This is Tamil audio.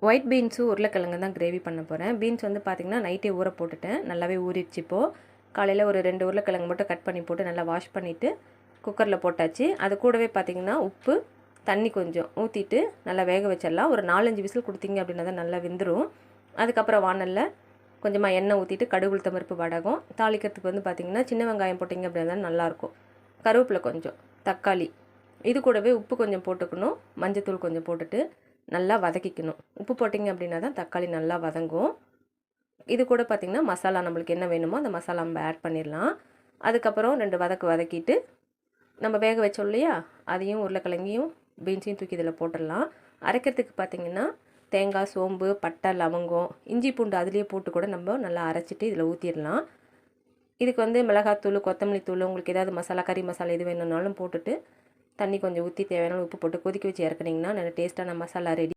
ஒயிட் பீன்ஸும் உருளைக்கிழங்கு தான் கிரேவி பண்ண போகிறேன். பீன்ஸ் வந்து பார்த்திங்கன்னா நைட்டே ஊற போட்டுட்டேன். நல்லாவே ஊறிடுச்சு இப்போது. காலையில் ஒரு 2 உருளைக்கிழங்கு மட்டும் கட் பண்ணி போட்டு நல்லா வாஷ் பண்ணிவிட்டு குக்கரில் போட்டாச்சு. அது கூடவே பார்த்திங்கன்னா உப்பு, தண்ணி கொஞ்சம் ஊற்றிட்டு நல்லா வேக வச்சிடலாம். ஒரு 4-5 விசில் கொடுத்தீங்க அப்படின்னா தான் நல்லா வெந்துடும். அதுக்கப்புறம் வானலில் கொஞ்சமாக எண்ணெய் ஊற்றிட்டு கடுகு, உளுத்தம் பருப்பு, வடகம் தாளிக்கிறதுக்கு வந்து பார்த்திங்கன்னா சின்ன வெங்காயம் போட்டிங்க அப்படின்னா தான் நல்லாயிருக்கும். கருவேப்பிலை கொஞ்சம், தக்காளி, இது கூடவே உப்பு கொஞ்சம் போட்டுக்கணும். மஞ்சத்தூள் கொஞ்சம் போட்டுட்டு நல்லா வதக்கிக்கணும். உப்பு போட்டிங்க அப்படின்னா தான் தக்காளி நல்லா வதங்கும். இது கூட பார்த்திங்கன்னா மசாலா நம்மளுக்கு என்ன வேணுமோ அந்த மசாலா நம்ம ஆட் பண்ணிடலாம். அதுக்கப்புறம் 2 வதக்கிட்டு நம்ம வேக வச்சோம் இல்லையா, அதையும் உருளைக்கிழங்கையும் பீன்ஸையும் தூக்கி இதில் போட்டுடலாம். அரைக்கிறதுக்கு பார்த்திங்கன்னா தேங்காய், சோம்பு, பட்டை, லவங்கம், இஞ்சி பூண்டு அதிலேயே போட்டு கூட நம்ம நல்லா அரைச்சிட்டு இதில் ஊற்றிடலாம். இதுக்கு வந்து மிளகாத்தூள், கொத்தமல்லி தூள், உங்களுக்கு ஏதாவது மசாலா, கறி மசாலா எது வேணும்னாலும் போட்டுட்டு தண்ணி கொஞ்சம் ஊற்றி தேவையான உப்பு போட்டு கொதிக்க வச்சு இறக்குனிங்கன்னா நல்ல டேஸ்ட்டான மசாலா ரெடி.